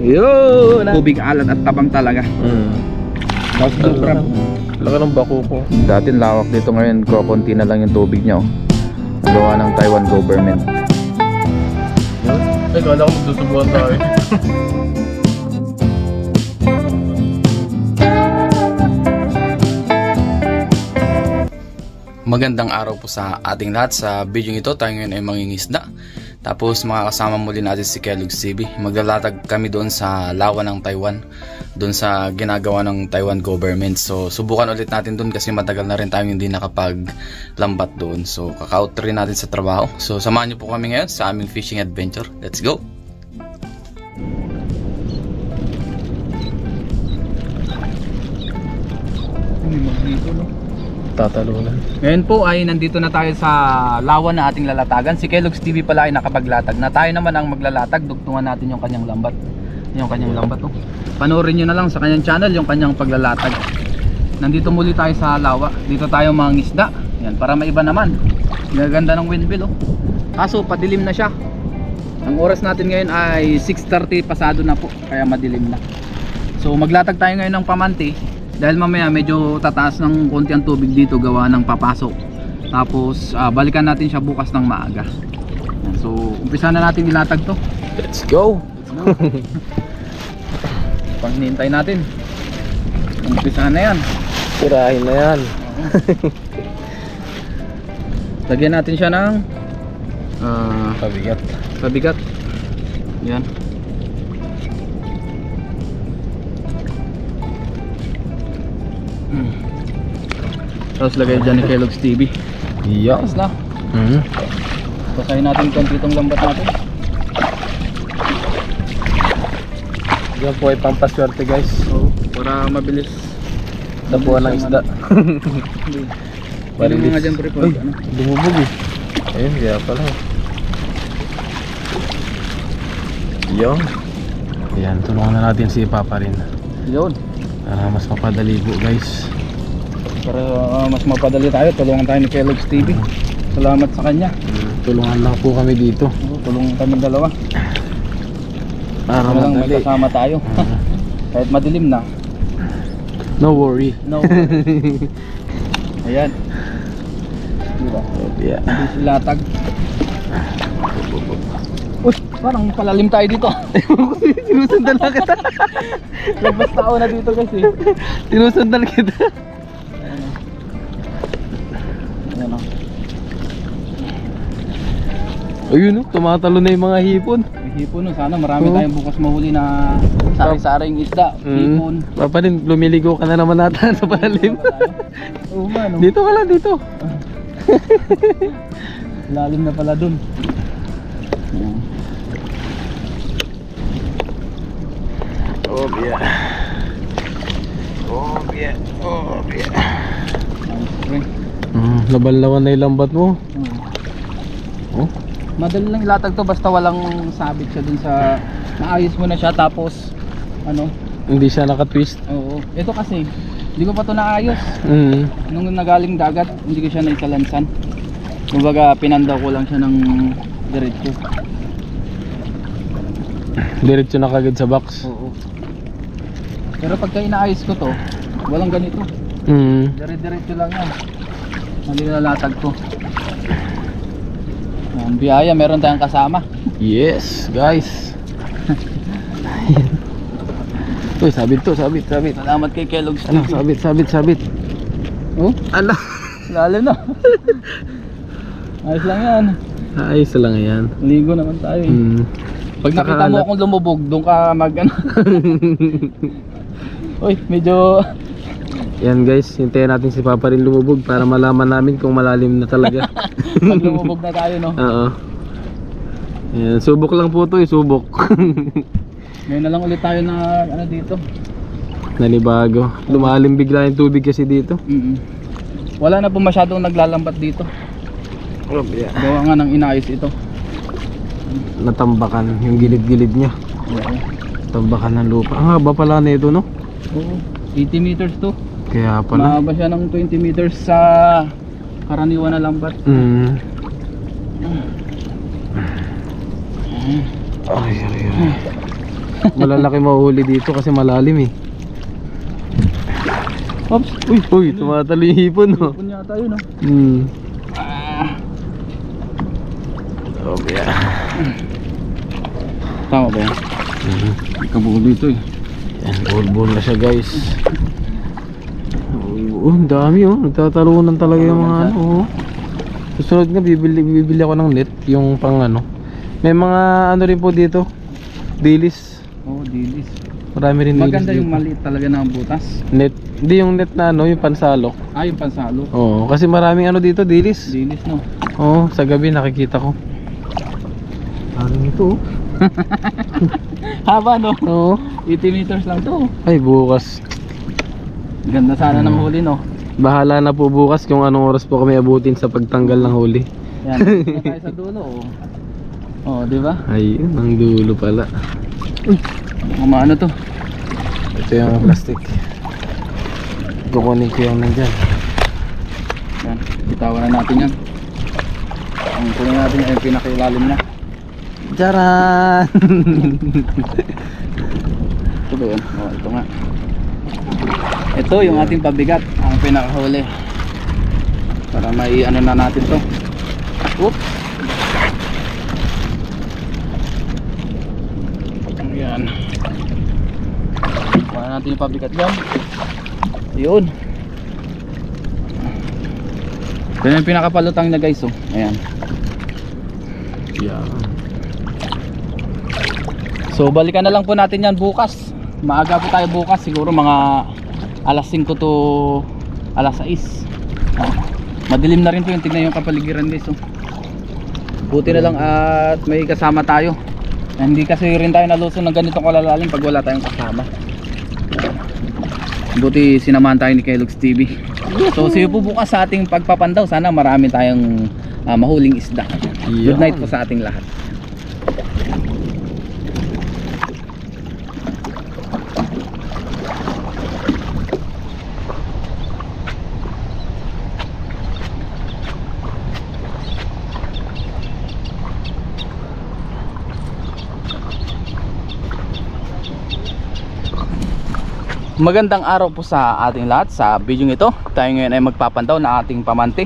Yun! Tubig alat at tabang talaga. Tapos crab. Laka ng bako ko. Dati lawak dito, ngayon konti na lang yung tubig niya. Gawa ng Taiwan government. Ay, kala ko magsusubuhan tayo. Magandang araw po sa ating lahat. Sa video ito tayo ngayon ay mangingisda. Tapos makakasama muli natin si Kellogg's TV. Maglalatag kami doon sa lawa ng Taiwan, doon sa ginagawa ng Taiwan government. So subukan ulit natin doon kasi matagal na rin tayo hindi nakapaglambat doon. So kaka-out rin natin sa trabaho. So samahan niyo po kami ngayon sa aming fishing adventure. Let's go! Tatalunan. Ngayon po ay nandito na tayo sa lawa na ating lalatagan. Si Kellogg's TV pala ay nakapaglatag na. Tayo naman ang maglalatag. Dugtungan natin yung kanyang lambat. Yung kanyang lambat oh. Panoorin nyo na lang sa kanyang channel yung kanyang paglalatag. Nandito muli tayo sa lawa. Dito tayo mangingisda. Yan, para maiba naman. Gaganda ng windmill oh. Kaso padilim na siya. Ang oras natin ngayon ay 6:30 pasado na po. Kaya madilim na. So maglatag tayo ngayon ng pamanti. Dahil mamaya medyo tataas ng konti ang tubig dito gawa ng papasok. Tapos balikan natin siya bukas ng maaga. So umpisa na natin ilatag to. Let's go! Pang hinihintay natin. Umpisa na yan. Tirahin na yan. Lagyan natin siya ng Pabigat. pabigat. Yan. Tapos lagay dyan ni Kellogg's TV. Yeah. Tapos na. Pasahin natin konti itong lambat natin. Yan po ay pampaswerte guys. So, para mabilis Tabuhan ng isda. Parang mga dyan pre. Ay, dumubog eh. Ayun, kaya pala. Yan. Yan, tulungan na natin si Papa rin. Yun. Para mas mapadali po guys. Para mas mapadali tayo, tulungan tayo ni Kellogg's TV. Salamat sa kanya. Tulungan lang po kami dito. Tulungan kami dalawa. Para lang may madali. kasama tayo. Kahit madilim na. No worry. No. Ayan. Diba? Yeah. Ilatag. Uy, parang palalim tayo dito. Sinusundan lang kita. Labas tao na dito kasi. Sinusundan kita. Ayan o. Ayun, tumatalo na yung mga hipon. May hipon no. Sana marami tayong bukas mahuli na sari-saring isda. Hipon. Papa rin, lumiligo ka na naman nata sa palalim. Oo man. Dito ka lang, dito. Lalim na pala dun. Oh yeah. Oh yeah. Oh yeah. Nice pre. Laban-lawan na yung lambat mo. Oh. Madali lang ilatag to basta walang sabit siya dun sa maayos mo na siya tapos ano. Hindi siya naka-twist. Oo. Ito kasi hindi ko pa to naayos. Nung nagaling dagat hindi ko siya naisalansan. Kumbaga pinandaw ko lang siya ng diretso. Diretso na kagad sa box. Oo. Pero pagka inaayos ko to, walang ganito. Dire-diretso lang yan. Hindi nalatag ko. Ang biyaya, meron tayong kasama. Yes, guys. Uy, sabit to, sabit. Salamat kay Kellogg's Ano, TV. sabit. Oh? Ano? Lalim na. Ayos lang yan. Ayos lang yan. Ligo naman tayo eh. Pag nakita mo akong lumubog, doon ka mag ano. Uy, medyo Yan guys, hintayin natin si Papa rin lumubog para malaman namin kung malalim na talaga. pag lumubog na tayo no. Oo. Yan, subok lang po to, subok. Ngayon na lang ulit tayo na ano dito. Nanibago. Lumalim bigla yung tubig kasi dito. Wala na po masyadong naglalambat dito. Oh, yeah. Gawa nga ng inayos ito. Natambakan yung gilid-gilid niya. Oo. Tambakan ng lupa. Ang haba pala na ito, no? Oo. 80 meters to. Kaya pala. Mahaba siya ng 20 meters sa karaniwan na lambat. Ay. Malalaki mahuhuli dito kasi malalim eh. Oops. Uy, tumatalo yung hipon oh. Hipon yata yun oh. Okay. Tama ba yan? Kabuo dito eh. Yan, bull na siya guys. Ang dami oh. Nagtatalunan talaga yung mga ano oh. Susunod nga bibili ako ng net. Yung pang ano. May mga ano rin po dito. Dilis. Oh, dilis. Marami rin dilis. Maganda yung dito. maliit talaga na butas. Net. Hindi yung net na ano, yung pansalok. Ah, yung pansalo. Oo, kasi maraming ano dito, dilis. Dilis no. Oo, sa gabi nakikita ko. Parang ito oh. Haba no? Oo. 80 meters lang to. Ay, bukas. Ganda sana ng huli no. Bahala na po bukas kung anong oras po kami abutin sa pagtanggal ng huli. Yan, dito na tayo sa dulo oh. Oh, di ba? Ayun, ang dulo pala. Ano to? Ito yung plastic. Kukunin ko yung nandyan. Yan, bitawan na natin yan. Ang kunin natin ay pinakailalim na. Tcharan! Ito ba yun? Oh, ito nga. Ito yung ating pabigat, ang pinakahuli. Para may ano na natin to. Oop. Ayan. Kuha natin yung pabigat dyan. Yun. Yan yung pinakapalutang na guys oh. Ayan. Yeah. So balikan na lang po natin yan bukas. Maaga po tayo bukas, siguro mga alas 5 to alas 6. Madilim na rin po yung tignan yung kapaligiran guys oh. Buti na lang at may kasama tayo. Hindi kasi rin tayo nalusong ng ganitong kalalalim pag wala tayong kasama. Buti sinamahan tayo ni Kellogg's TV. So see you po bukas sa ating pagpapandaw. Sana marami tayong mahuling isda. Good night po sa ating lahat. Magandang araw po sa ating lahat. Sa video ito, tayo ngayon ay magpapandaw na ating pamante.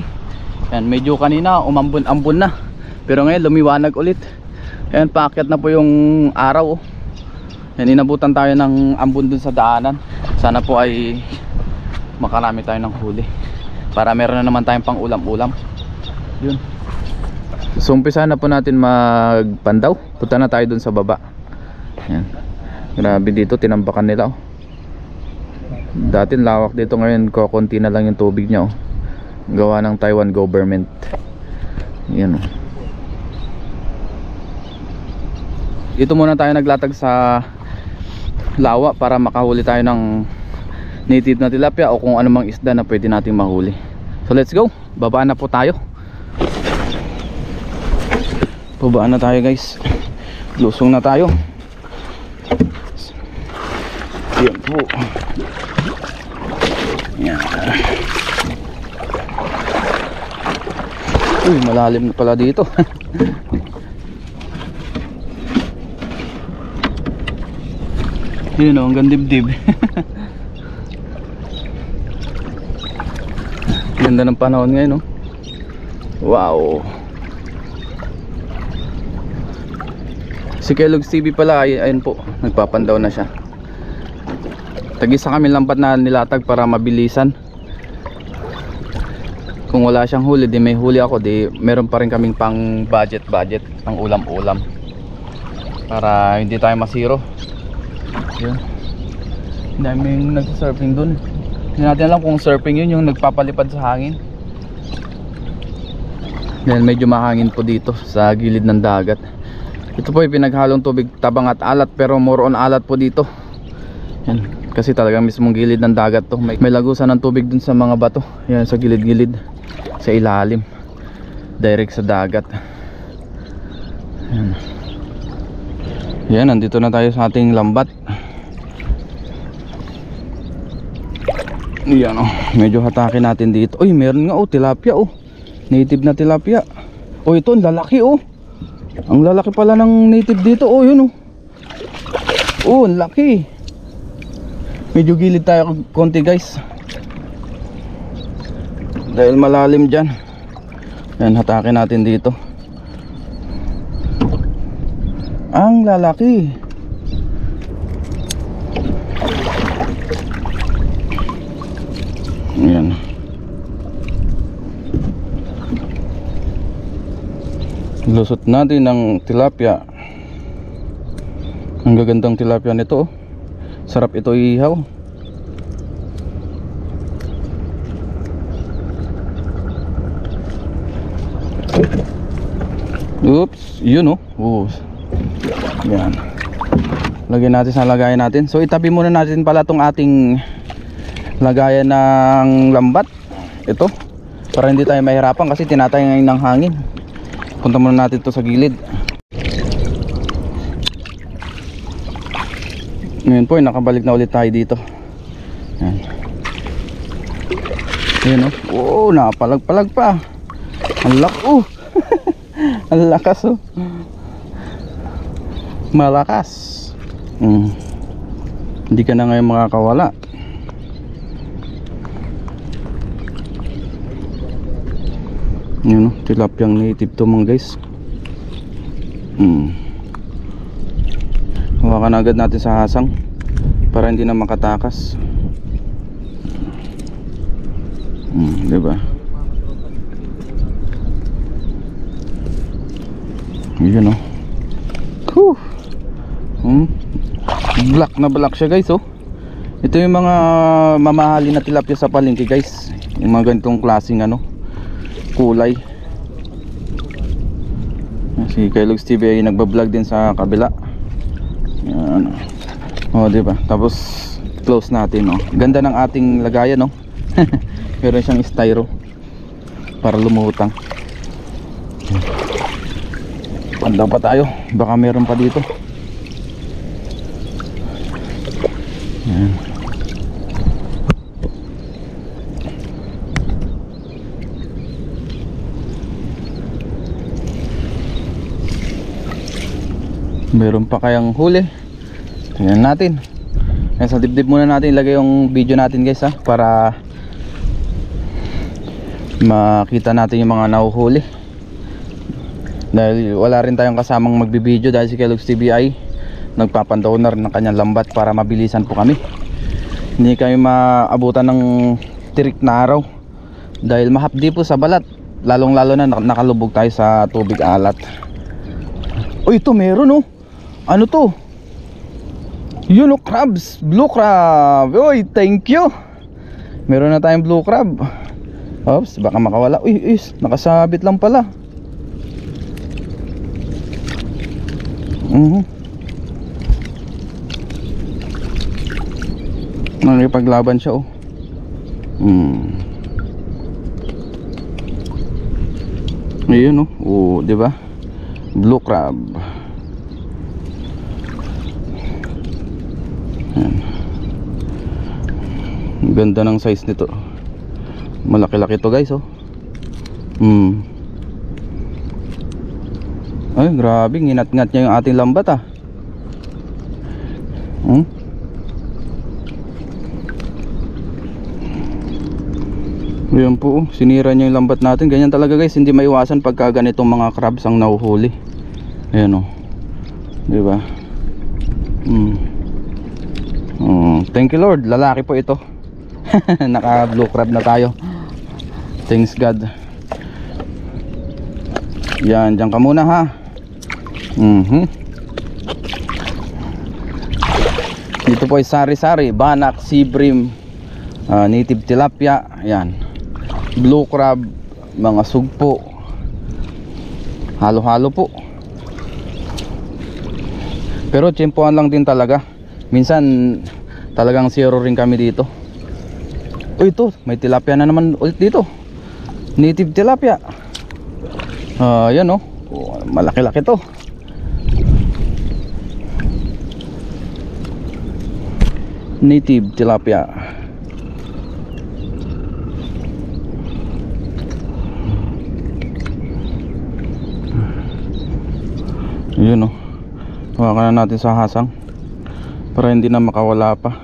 Yan, medyo kanina umambon-ambon na, pero ngayon lumiwanag ulit. Yan, paakyat na po yung araw. Yan, inabutan tayo ng ambon dun sa daanan. Sana po ay makarami tayo ng huli para meron na naman tayong pang ulam-ulam. Yun. So umpisa na po natin magpandaw. Punta na tayo dun sa baba. Yan. Grabe dito, tinambakan nila oh. Dati lawak dito, ngayon konti na lang yung tubig niya oh. Gawa ng Taiwan government. Yan oh. Dito muna tayo naglatag sa lawa para makahuli tayo ng native na tilapia o kung anumang isda na pwede nating mahuli. So let's go, babaan na po tayo. Babaan na tayo guys. Lusong na tayo. Yan po. Yan. Uy, malalim na pala dito. Yun o, hanggang dibdib. Ganda ng panahon ngayon, no? Wow. Si Kellogg's TV pala, ayun po, nagpapandaw na siya. Tag-isa kami lambat na nilatag para mabilisan. Kung wala siyang huli, di may huli ako, di meron pa rin kaming pang budget pang ulam-ulam para hindi tayo masiro. Yun. Daming nagsurfing dun. Hindi natin alam kung surfing yun, yung nagpapalipad sa hangin. Yan, medyo mahangin po dito sa gilid ng dagat. Ito po ay pinaghalong tubig tabang at alat, pero more on alat po dito. Yan. Kasi talagang mismong gilid ng dagat to. May lagusan ng tubig dun sa mga bato. Yan, sa gilid-gilid. Sa ilalim. Direct sa dagat. Yan. Yan, nandito na tayo sa ating lambat. Yan oh, medyo hatakin natin dito. Uy, meron nga oh, tilapia oh. Native na tilapia. Oh, ito, ang lalaki oh. Ang lalaki pala ng native dito oh, yun oh. Oh, ang laki. Medyo gilid tayo konti guys. Dahil malalim dyan. Yan, hatakin natin dito. Ang lalaki. Yan. Lusot natin ng tilapia. Ang gagandang tilapia nito, oh. Sarap ito ihaw. Oops, yun oh. Yan. Lagyan natin sa lagayan natin. So itabi muna natin pala tong ating lagayan ng lambat. Ito, para hindi tayo mahirapan kasi tinatay ngayon ng hangin. Punta muna natin to sa gilid. Ngayon po, nakabalik na ulit tayo dito. Yan. Ayan oh. Oh, napalag-palag pa. Ang lak, oh. Ang lakas, oh. Malakas. Hindi ka na ngayon makakawala. Yun, tilapyang native to mga guys. Hawakan agad natin sa hasang para hindi na makatakas. Diba? Yun oh. Black na black siya guys oh. Ito yung mga mamahalin na tilapia sa palengke guys. Yung mga ganitong klaseng ano, kulay. Si Kylogs TV ay nagbablog din sa kabila. Yan. Oh, di ba? Tapos close natin, oh. Ganda ng ating lagayan, oh. Meron siyang styro para lumutang. Pandaw pa tayo. Baka meron pa dito. Yan. Meron pa kayang huli? Tingnan natin. Ayan, sa dibdib muna natin ilagay yung video natin guys ha, para makita natin yung mga nahuhuli. Dahil wala rin tayong kasamang magbibideo dahil si Kylogs TV ay nagpapandoner ng kanyang lambat para mabilisan po kami. Hindi kayo maabutan ng tirik na araw dahil mahapdi po sa balat, lalong lalo na nakalubog tayo sa tubig alat. Uy, ito meron oh. Ano to? Yun oh, crabs, blue crab. Uy, thank you. Meron na tayong blue crab. Oops, baka makawala. Uy, nakasabit lang pala. Nakipaglaban siya oh. Ayun oh. Oh, di ba? Blue crab. Ganda ng size nito. Malaki-laki to guys oh. Ay grabe, nginat-ngat niya yung ating lambat ah. Ayan po, sinira niya yung lambat natin. Ganyan talaga guys, hindi maiwasan pagka ganitong mga crabs ang nahuhuli. Ayan oh. Diba? Thank you Lord, lalaki po ito. Naka blue crab na tayo. Thanks God. Yan, dyan ka muna ha. Dito po ay sari-sari, banak, sea bream, native tilapia. Yan, blue crab, mga sugpo, halo-halo po. Pero tsempohan lang din talaga. Minsan talagang zero rin kami dito. Uy, ito, may tilapia na naman ulit dito. Native tilapia. Yan oh. Malaki-laki to. Native tilapia. Yun oh. Hawakan na natin sa hasang. para hindi na makawala pa.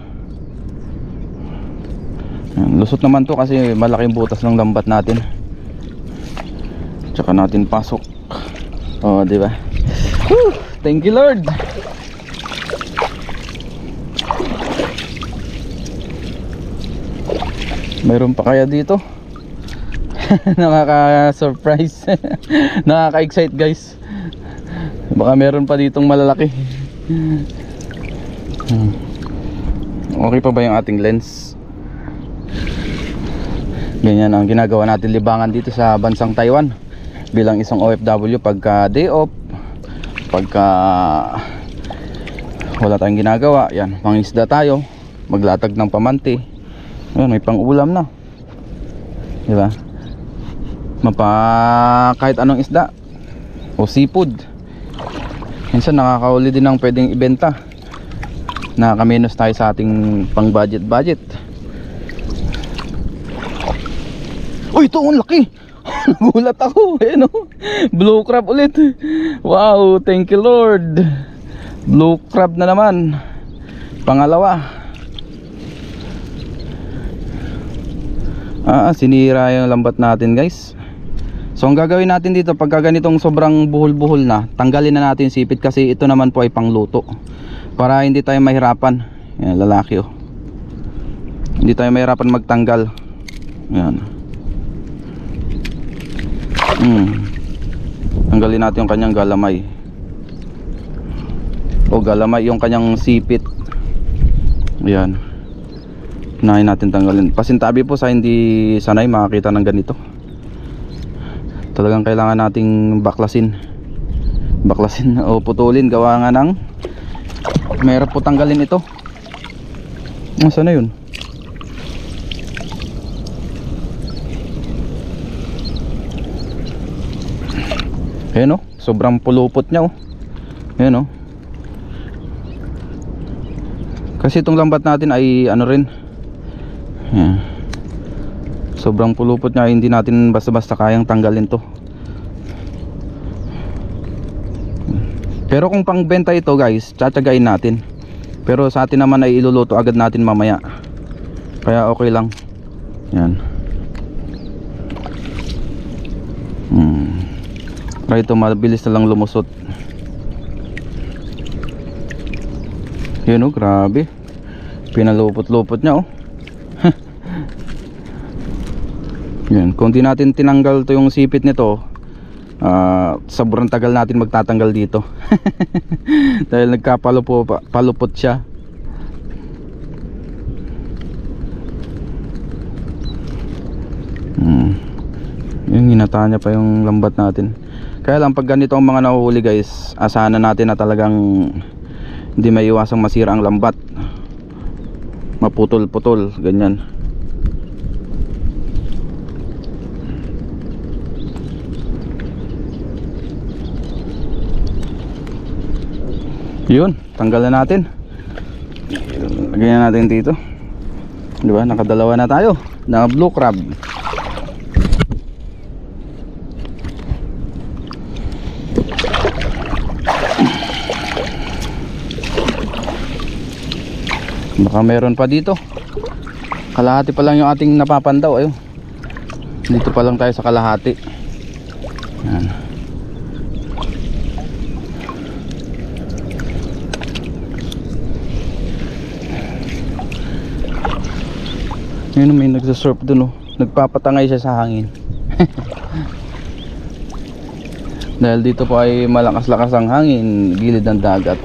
Yan, lusot naman to kasi malaking butas ng lambat natin, tsaka natin pasok. Oh, di ba? Woo! Thank you Lord. Mayroon pa kaya dito? Nakaka-surprise. Nakaka-excite guys. Baka meron pa ditong malalaki. Okay pa ba yung ating lens? Ganyan ang ginagawa natin libangan dito sa bansang Taiwan bilang isang OFW. Pagka day off, pagka wala tayong ginagawa, yan, mangisda tayo, maglatag ng pamanti. Ayan, may pang ulam na, diba? Kahit anong isda o seafood. Minsan nakakauli din ng pwedeng ibenta. Nakakaminos tayo sa ating pang budget. Uy, ito ang laki. Nagulat ako, no? Blue crab ulit. Wow, thank you Lord. Blue crab na naman, pangalawa. Sinira yung lambat natin guys. So ang gagawin natin dito, pagka ganitong sobrang buhol-buhol na, tanggalin na natin sipit kasi ito naman po ay pangluto, para hindi tayo mahirapan. Yan, lalaki oh. Hindi tayo mahirapan magtanggal. Yan. Tanggalin natin yung kanyang galamay. O galamay, yung kanyang sipit. Yan. Unahin natin tanggalin. Pasintabi po sa hindi sanay makakita ng ganito. Talagang kailangan nating baklasin o putulin. Gawa nga ng mahirap po tanggalin ito. Saan na yun? Ayan o, sobrang pulupot nya o. Ayan o. Kasi itong lambat natin ay ano rin, yan, sobrang pulupot nya, hindi natin basta-basta kayang tanggalin to. Pero kung pangbenta ito guys, tsatsagain natin. Pero sa atin naman ay iluluto agad natin mamaya, kaya okay lang. Yan. Para ito mabilis na lang lumusot. Yun oh, grabe, pinalupot-lupot nya oh. Yan, kung di natin tinanggal to yung sipit nito, sobrang tagal natin magtatanggal dito. Dahil nagkapalupot siya. Yung hinata niya pa yung lambat natin. Kaya lang pag ganito ang mga nahuhuli guys, asahan na natin na talagang hindi may iwasang masira ang lambat, maputol-putol, ganyan. Yun, tanggalan natin. Lagyan natin dito. Di ba? Nakadalawa na tayo na blue crab. Baka meron pa dito. Kalahati pa lang yung ating napapandaw. Ayun, dito pa lang tayo sa kalahati. Yan. Yun, may nagsasurf dun oh. Nagpapatangay siya sa hangin. Dahil dito po ay malakas-lakas ang hangin, gilid ng dagat.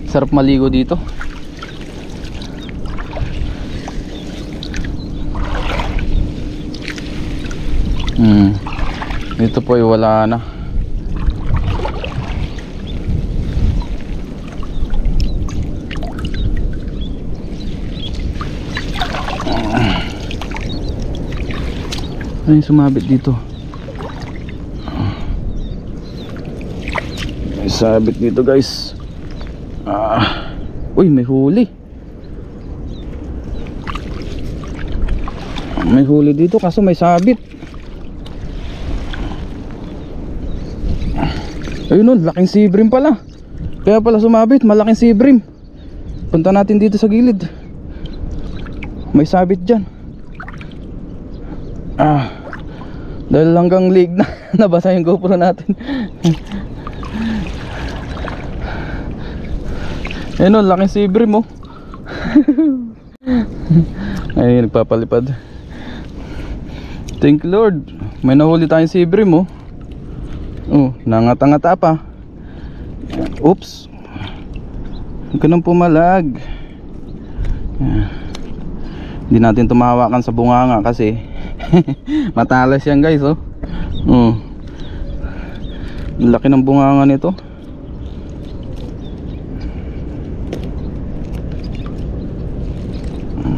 Sarap maligo dito. Dito po ay wala na. Ano yung sumabit dito? May sabit dito guys. Uy, may huli. May huli dito kaso may sabit. Ayun nun, laking sibrim pala. Kaya pala sumabit, malaking sibrim. Punta natin dito sa gilid. May sabit dyan. Dahil hanggang lig na nabasa yung GoPro natin. Ayun o, laking sibri mo. Ay, nagpapalipad. Thank you Lord. May nahuli tayong sibri mo. Oh, nangata-ngata pa. Oops. Huwag ka nang pumalag. Hindi natin tumawakan sa bunganga kasi matalas yan guys, oh. Laki ng bunganga nito.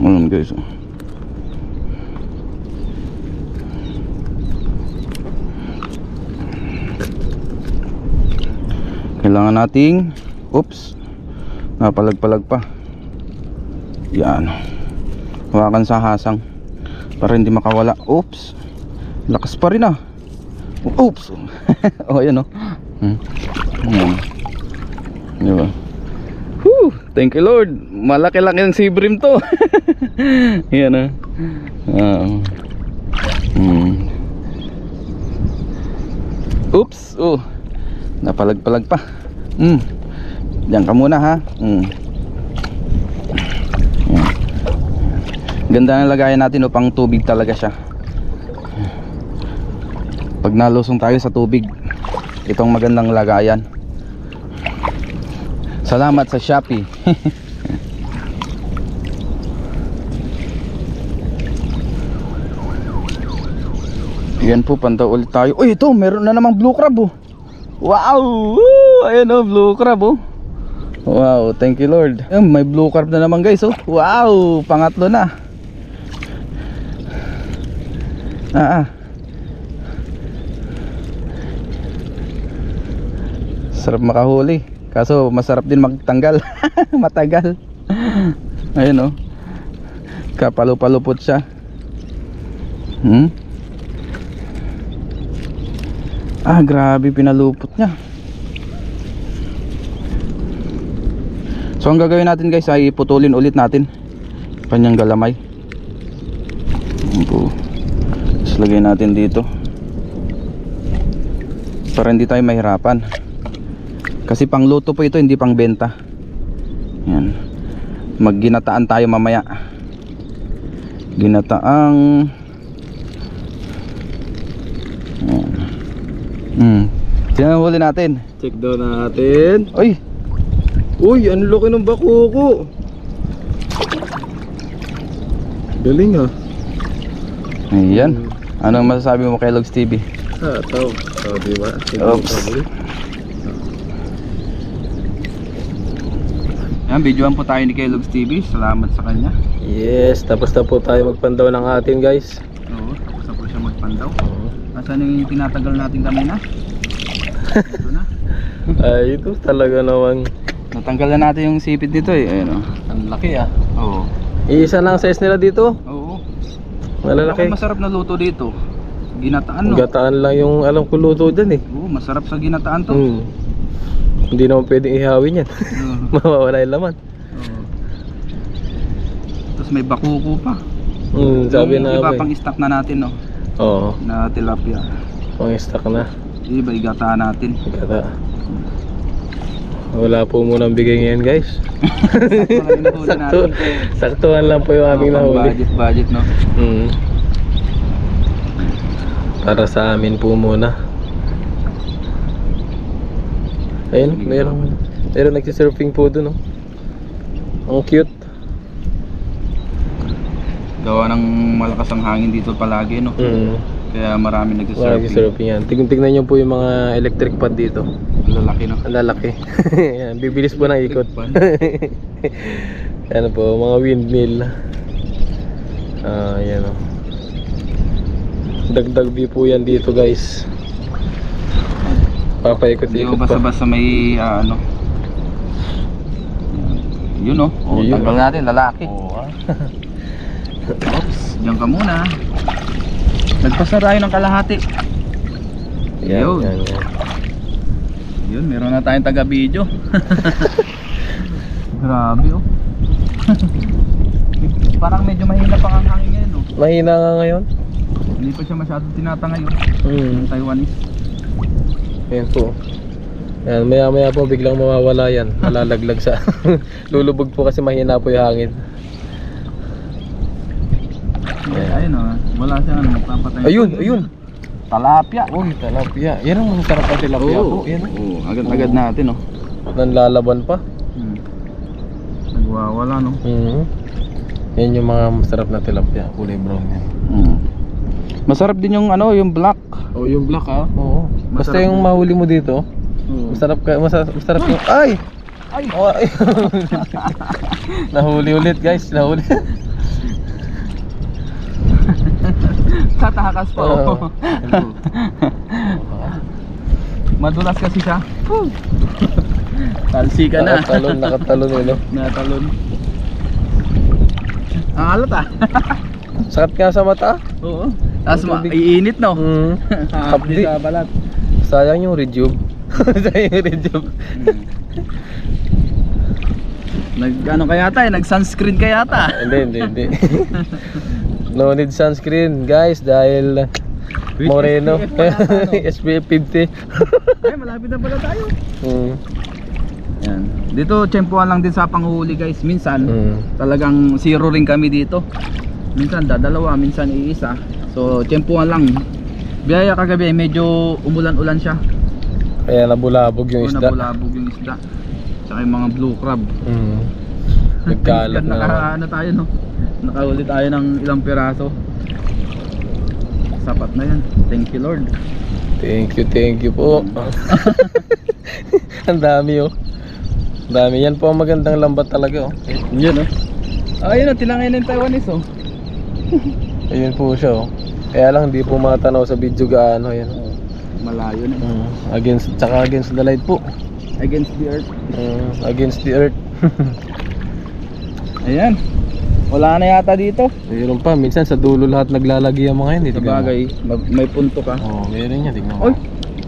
Ayan guys, oh. Kailangan nating, oops, napalag-palag pa. Yan, hawakan sa hasang para hindi makawala. Oops, lakas pa rin ah. Oops. Oh, ayan oh. Diba? Whew, thank you Lord. Malaki-laki ang sibrim to. Yan ah. Oops. Oh, napalag-palag pa. Diyan ka muna ha. Ganda ng lagayan natin, upang tubig talaga siya. Pag nalusong tayo sa tubig, itong magandang lagayan. Salamat sa Shopee. Yan po, panta ulit tayo. Uy, ito, meron na namang blue crab oh. Wow! Woo! Ayan oh, blue crab oh. Wow, thank you Lord. May blue crab na naman guys oh. Wow, pangatlo na. Sarap makahuli. Kaso masarap din magtanggal. Matagal. Ayun oh. Kapalo-palupot siya. Grabe pinalupot niya. So ang gagawin natin guys ay putulin ulit natin kanyang galamay. Tapos lagay natin dito para hindi tayo mahirapan. Kasi pang luto po ito, hindi pang benta. Yan. Magginataan tayo mamaya. Ginataang Tinahuli natin. Check daw natin. Uy, ang laki ng bakuko. Galing ah. ayan. Anong masasabi mo kay Logs TV? Tao. Diba? Oops. Yan, videoan po tayo ni kay Logs TV. Salamat sa kanya. Yes, tapos na po tayo magpandaw ng atin guys. Oo, tapos na po siya magpandaw. Asan yung tinatagal natin kanina? Ito na. Ay, ito talaga naman. Natanggal na natin yung sipit dito eh. Ayun, oh. Ang laki ah. Oo. Iisa lang size nila dito. Oo. Malalaki. Masarap na luto dito. Ginataan no. Gataan lang yung alam ko luto dyan eh. Oo, masarap sa ginataan to. Hindi naman pwedeng ihawin yan. Mawawala yung laman. Oo. Tapos may bakuko pa. Sabi yung na iba pang stock na natin no. Oo. Na tilapia. Pang stock na. Iba igataan natin. Gata. Wala po munang bigay ngayon guys. Saktuhan lang po yung aming nahuli. Budget no. Para sa amin po muna. Ayun, meron nagsisurfing po dun, no? Ang cute. Gawa ng malakas ang hangin dito palagi, no? Kaya marami nagsisurfing. Yan. Tignan nyo po yung mga electric pad dito. Ang lalaki, no? Ang lalaki. Yan, bibilis po ng ikot. Ano po, mga windmill. Yan o. Dagdag view po yan dito guys. Papaikot-ikot pa. Basta-basta may ano. Yun o. Tanggal natin, lalaki. Oops, diyan ka muna. Nagpasarayo ng kalahati. Yan. Yun, meron na tayong taga-video. Grabe oh. Parang medyo mahina pa ang hangin ngayon, no? Mahina nga ngayon. Hindi pa siya masyadong tinatangay, oh. Hmm. Yung Taiwanese. Ayan po. Ayan, maya maya po biglang mawawala yan. Malalaglag sa lulubog po kasi mahina po yung hangin. Ayun, oh. Wala siyang ano, magpapatay. Ayun. Talapia. Uy, tilapia. Yan ang masarap na tilapia po. Yan. Oo, agad-agad natin, oh. Nanlalaban pa. Nagwawala, no? Yan yung mga masarap na tilapia. Kulay brown yan. Masarap din yung ano, yung black. Oh, yung black ah. Oo. Basta Masarap yung din. mahuli mo dito. Masarap ka, masarap yung ay. Ay. Oh, ay. Nahuli ulit, guys. Nahuli. Tatakas pa, oh. Madulas kasi siya. Talsi ka na. Nakatalon eh, no? Natalon. Ang alat, ah. Sakit nga sa mata. Oo. Tapos iinit, no? Kapdi. Sa balat. Sayang yung rejuve. Sayang yung rejuve. Nag-ano kaya tayo? Nag-sunscreen kaya ta? Hindi. No need sunscreen, guys, dahil moreno. SPF 50. Ay, malapit na pala tayo. Yan. Dito, tsempuhan lang din sa panghuli, guys. Minsan, talagang zero rin kami dito. Minsan dadalawa, minsan iisa. So, tsempuhan lang. Biyaya kagabi, medyo umulan-ulan siya. Kaya nabulabog yung isda. Nabulabog yung isda. Tsaka yung mga blue crab. Nagkalat na naman. Ano tayo, no? Nakahuli tayo ng ilang piraso. Sapat na yan. Thank you, Lord. Thank you po. Ang dami, oh. Ang dami. Yan po ang magandang lambat talaga, oh. Yun, oh. Ayun, oh, tinangay na yung Taiwanese, oh. Ayun po siya, oh. Kaya lang hindi po matanaw sa video gaano. Yan. Malayo na. Against the light po. Against the earth. Against the earth. Ayan. Wala na yata dito. Mayroon pa. Minsan sa dulo lahat naglalagay ang mga yun. Sa bagay, may punto ka. Oo, meron yan. Tingnan mo. Oy,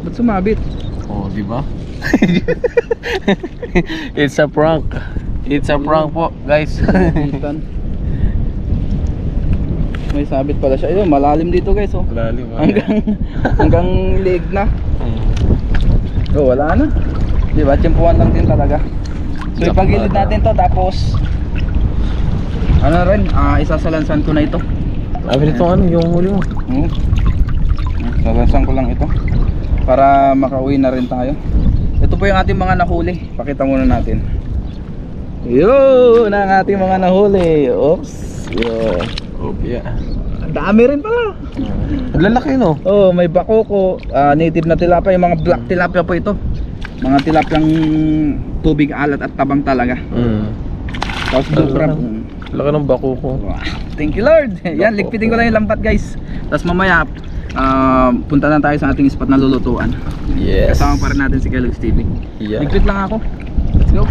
ba't sumabit? Oo, di ba? It's a prank. It's a prank po, guys. May sabit pala siya. Ayun, malalim dito, guys, oh. Lalim. Hanggang leg na. Oh, wala na. Di ba? Tsempuhan lang din talaga. So ipagilid natin to, tapos ano rin, isasalansan ko na ito. Sabi nito ano, yung huli mo. Salansan ko lang ito para makauwi na rin tayo. Ito po yung ating mga nahuli. Pakita muna natin. Yun ang ating mga nahuli. Oops. Yun. Yeah. Ang dami rin pala. Ang lalaki, no? Oh, may bakoko, native na tilapia, yung mga black tilapia po ito. Mga tilapyang tubig alat at tabang talaga. Tapos blue crab. Laki ng bako ko. Wow. Thank you, Lord. Yan, ligpitin ko lang yung lambat, guys. Tapos mamaya punta na tayo sa ating spot na lulutuan. Yes. Kasama pa rin natin si Kellogg's TV. Yeah. Ligpit lang ako. Let's go.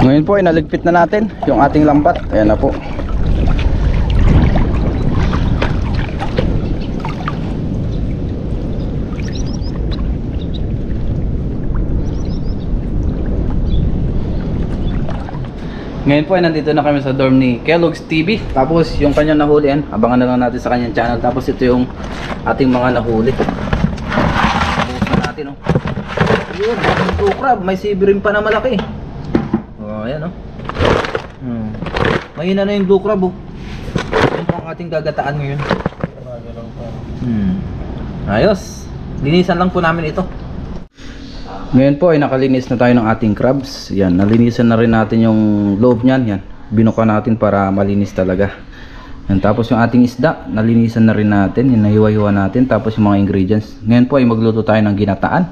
Ngayon po ay naligpit na natin yung ating lambat. Ayan na po. Ngayon po ay nandito na kami sa dorm ni Kellogg's TV. Tapos yung kanyang nahulian, abangan na lang natin sa kanyang channel. Tapos ito yung ating mga nahuli. Bukas na natin, oh. Yun, blue crab, may sibirin pa na malaki. Oh, ayan, oh. Mahina na yung blue crab, oh. Ito po ang ating gagataan ngayon. Ayos. Linisan lang po namin ito. Ngayon po ay nakalinis na tayo ng ating crabs. Yan, nalinisan na rin natin yung loob niyan. Yan, binuka natin para malinis talaga. Yan, tapos yung ating isda, nalinisan na rin natin. Yan, nahiwa-hiwa natin. Tapos yung mga ingredients. Ngayon po ay magluto tayo ng ginataan,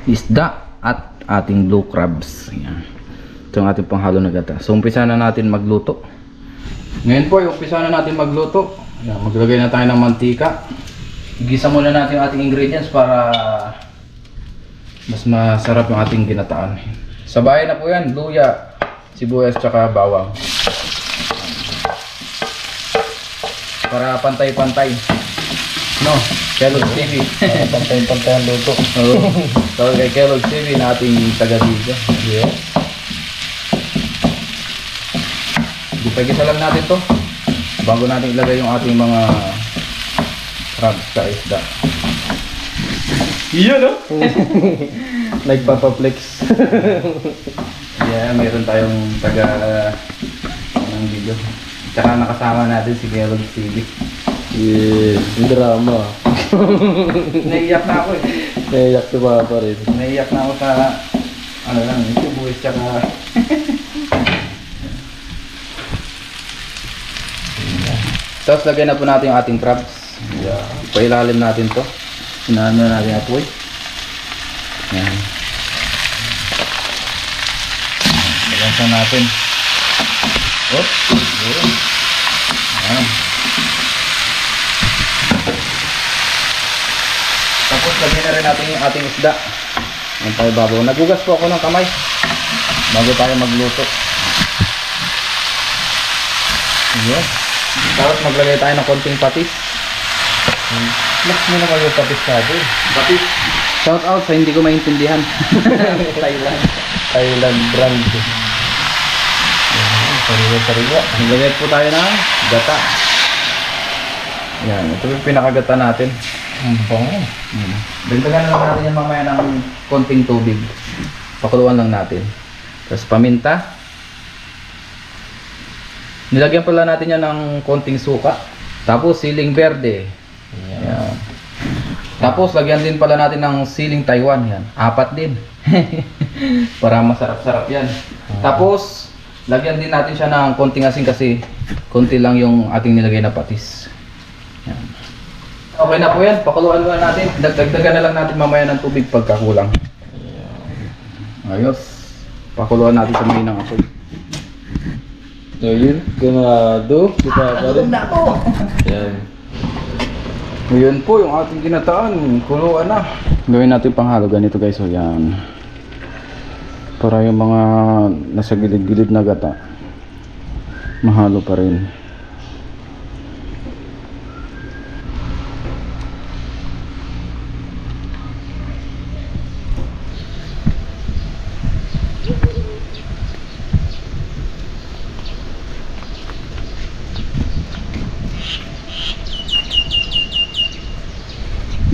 isda at ating blue crabs. Yan. Ito yung ating panghalo na gata. So umpisa na natin magluto. Ngayon po ay umpisa na natin magluto. Yan, maglagay na tayo ng mantika. Igisa muna natin yung ating ingredients para mas masarap yung ating ginataan. Sabayan na po yan, luya, sibuyas, tsaka bawang. Para pantay-pantay. No? Kellogg's TV. Pantay-pantay ang luto. Oo. So kay Kellogg's TV na ating taga dito. Yeah. Ipagisa lang natin to bago natin ilagay yung ating mga crabs sa isda. Iyan no? Nagpapaplex. Yeah, meron tayong taga ng video. Tsaka nakasama natin si Kellogg's TV. Yeah, yung drama. Naiiyak na ako eh. Naiyak si Papa rin. Naiiyak na ako sa ano lang, yung buwis tsaka tapos lagyan na po natin yung ating crabs. Yeah. Pailalim natin to. Sinahan na natin apoy. Yan. Balansan natin. Oh, yun. Yan. Tapos lagyan na rin natin yung ating isda. Yan tayo babaw. Nagugas po ako ng kamay bago tayo magluto. Yan. Tapos maglagay tayo ng konting patis. Mas mo na kayo tapis natin. Patis. Shout out sa hindi ko maintindihan. Thailand. Thailand brand. Sariwa-sariwa. Maglagay po tayo ng gata. Yan. Ito yung pinakagata natin. Ang bango. Dagdagan na lang natin yan mamaya ng konting tubig. Pakuluan lang natin. Tapos paminta. Nilagyan pala natin yan ng konting suka. Tapos siling verde. Yan. Tapos lagyan din pala natin ng siling Taiwan. Yan. 4 din. Para masarap-sarap yan. Tapos lagyan din natin siya ng konting asin kasi konti lang yung ating nilagay na patis. Yan. Okay na po yan. Pakuluan na natin. Dagdagan na lang natin mamaya ng tubig pagkakulang. Ayos. Pakuluan natin sa mahinang apoy. So yun, ganado. Si Papa rin. na ako! Yan. Ngayon po yung ating ginataan. Kuluan na. Gawin natin panghalo. Ganito guys. So yan. Para yung mga nasa gilid-gilid na gata. Mahalo pa rin.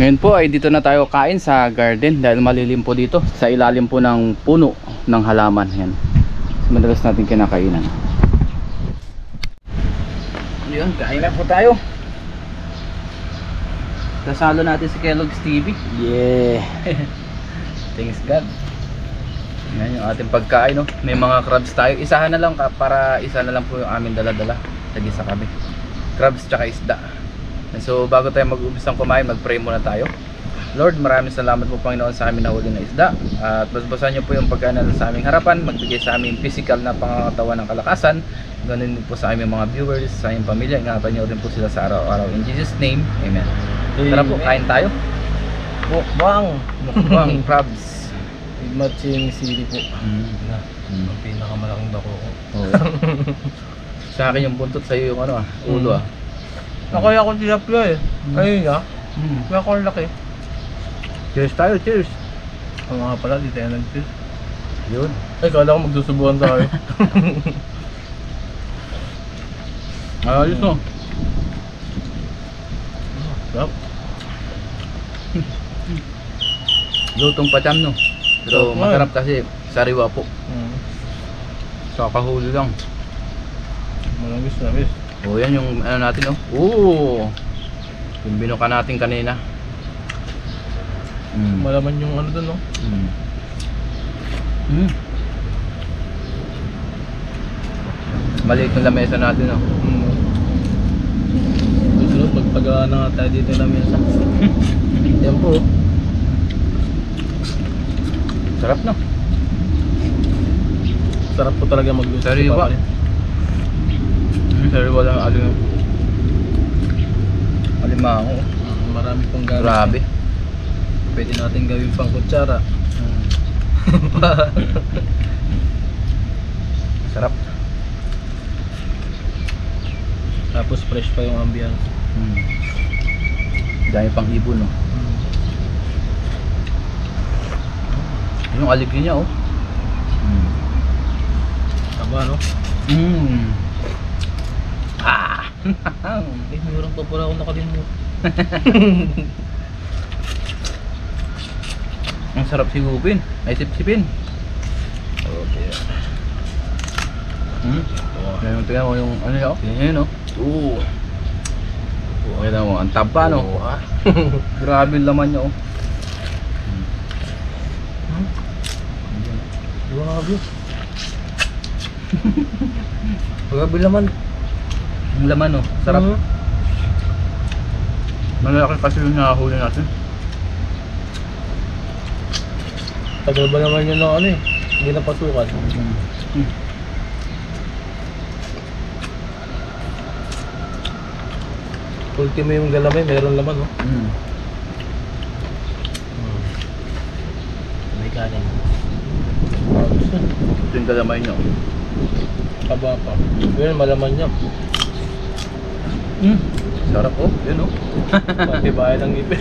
Ngayon po ay dito na tayo kain sa garden dahil malilim po dito sa ilalim po ng puno ng halaman. Yan. Madalas natin kinakainan. Yun, kain na po tayo. Kasalo natin si Kellogg's TV. Yeah. Thanks God. Yan yung ating pagkain, no? May mga crabs tayo. Isahan na lang para isa na lang po yung aming dala-dala. Lagi sa kami. Crabs tsaka isda. So bago tayo mag-umpisang kumain, mag-pray muna tayo. Lord, maraming salamat po Panginoon sa amin nahuli na isda. At basbasan niyo po yung pagkain na sa aming harapan. Magbigay sa aming physical na pangangatawan ng kalakasan. Ganun din po sa aming mga viewers, sa aming pamilya. Ingatan niyo rin po sila sa araw-araw. In Jesus' name, Amen. Tara po, kain tayo. Mukbang. Mukbang crabs. Matching sili po. Ang pinakamalaking bako ko. Sa akin yung buntot, sa iyo yung ano ulo ah. Nakaya akong tilapia eh. Ayun nga. Kaya ako laki. Cheers tayo, cheers. Ang mga pala, di tayo nag-cheers. Yun. Ay, kala ko magsusubuhan tayo. Ayos no. Sarap. Lutong pacham no. Pero Sarap, masarap kasi sariwa po. Sa kahuli lang. Malangis. Oh, yan yung ano natin, oh. Oo. Yung binuka natin kanina. Malaman yung ano dun, no? Maliit yung lamesa natin, oh. Susunod, magpagawa na nga tayo dito yung lamesa. Yan po. Sarap, no? Sarap po talaga mag-luto. Sariwa. Sariwa lang alimango. Marami pong gamit. Grabe. Pwede natin gawin pang kutsara. Sarap. Tapos fresh pa yung ambience. Dami pang ibon, no? Yung aligi niya, oh. Taba, no? Ah! Mayroon pa pala ako nakalimutan. Ang sarap sigupin. Ay, sipsipin. Okay. Ngayon, tingnan mo yung ano yun, yun, no? Tingnan mo, ang taba, no? Grabe yung laman niya, oh. Grabe. Grabe naman. Yung laman, no? Sarap. Malalaki kasi yung nakahuli natin. Tagal ba naman yun ng ano eh. Hindi na pasukan. Ultimo yung galamay, meron laman, no? May kanin. Ito yung galamay niya, oh. Kaba pa. Yun, malaman niya. Sarap, oh. Yun, oh. Pati bahay ng ngipin.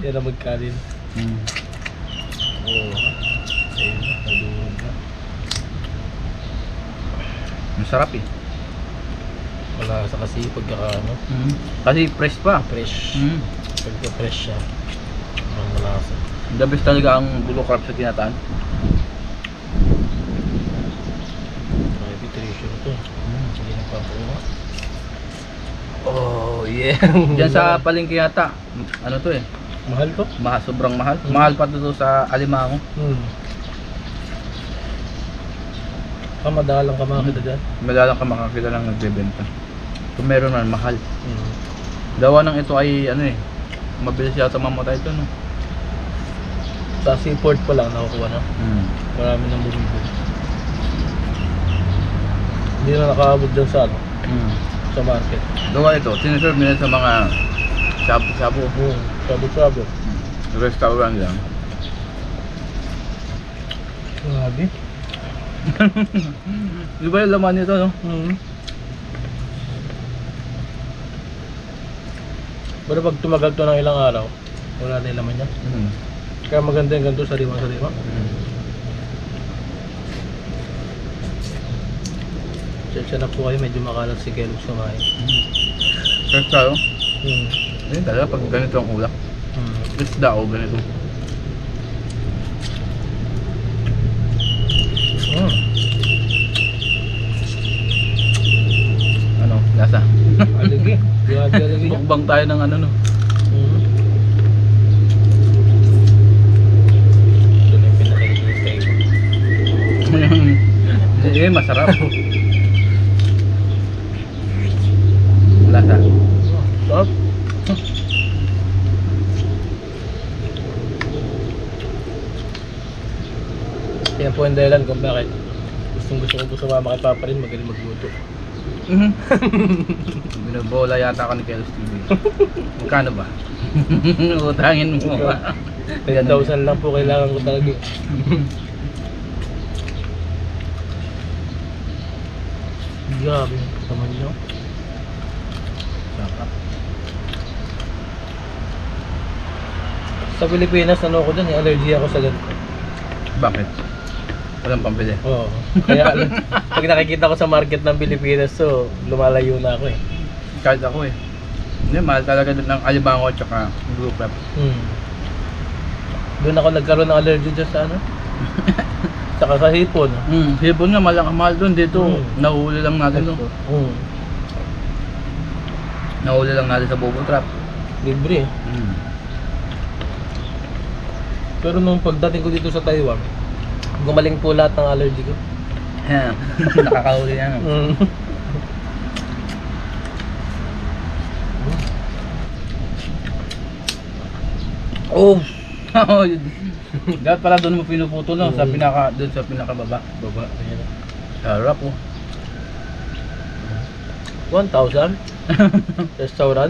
Yan ang magkanin. Oo. Ayun na, nalunod na. Ang sarap, eh. Wala sa kasi pagkaka ano. Kasi fresh pa. Fresh. Pagka fresh siya. Ang malasa. The best talaga ang bulo crab sa Kinataan. Private treasure to. Sige na pa po. Oh, yeah. Diyan sa palengke yata. Ano to, eh? Mahal to? Sobrang mahal. Mahal pa to sa Alimango. Madalang ka makakita dyan. Madalang ka makakita lang nagbebenta. Kung meron man, mahal. Dawa ng ito ay ano, eh, mabilis yata mamatay ito, no? Sa seaport pa lang nakukuha na. Marami nang bumibili. Hindi na nakaabot dyan sa ano, sa market. Dawa ito, siniserve nila sa mga shabu-shabu. Shabu-shabu. Restaurant lang. Grabe. Di ba yung laman nito, no? Pero pag tumagal to ng ilang araw, wala na yung laman niya. Kaya maganda yung ganito, sariwa-sariwa. Siya na po kayo, medyo makalat si Kellogg's kumain. Fresh tayo. Ayun talaga pag ganito ang ulak. Isda o ganito. Ano? Lasa? Aligi. Grabe aligi niya. Mukbang tayo ng ano, no? Ito na yung pinakahihintay ko. Eh, masarap. Lasa. Sarap. Yan po yung dahilan kung bakit gusto ko po sumama kay Papa rin, magaling magluto. Binabola yata ako ni Kellogg's TV. Magkano ba? Utangin mo. 10,000 lang po kailangan ko talaga. Grabe yung kasaman nyo. Sarap. Sa Pilipinas, ano ko dyan, allergy ako sa ganito. Bakit? Walang pambili. Oo. Kaya pag nakikita ko sa market ng Pilipinas, so lumalayo na ako eh. Kahit ako, eh. Hindi, mahal talaga doon ng Alimango at saka blue crab. Doon ako nagkaroon ng allergy dyan sa ano? Saka sa hipon. Hipon nga, mahal doon. Dito, nahuli lang natin doon. Nahuli lang natin sa Bobo Trap. Libre. Pero nung pagdating ko dito sa Taiwan, gumaling po lahat ng allergy ko. Nakakahuli yan. Oh! Dapat pala doon mo pinuputol, no? Sa doon sa pinakababa. Baba. Ayan. Sarap, oh. 1,000? Restaurant?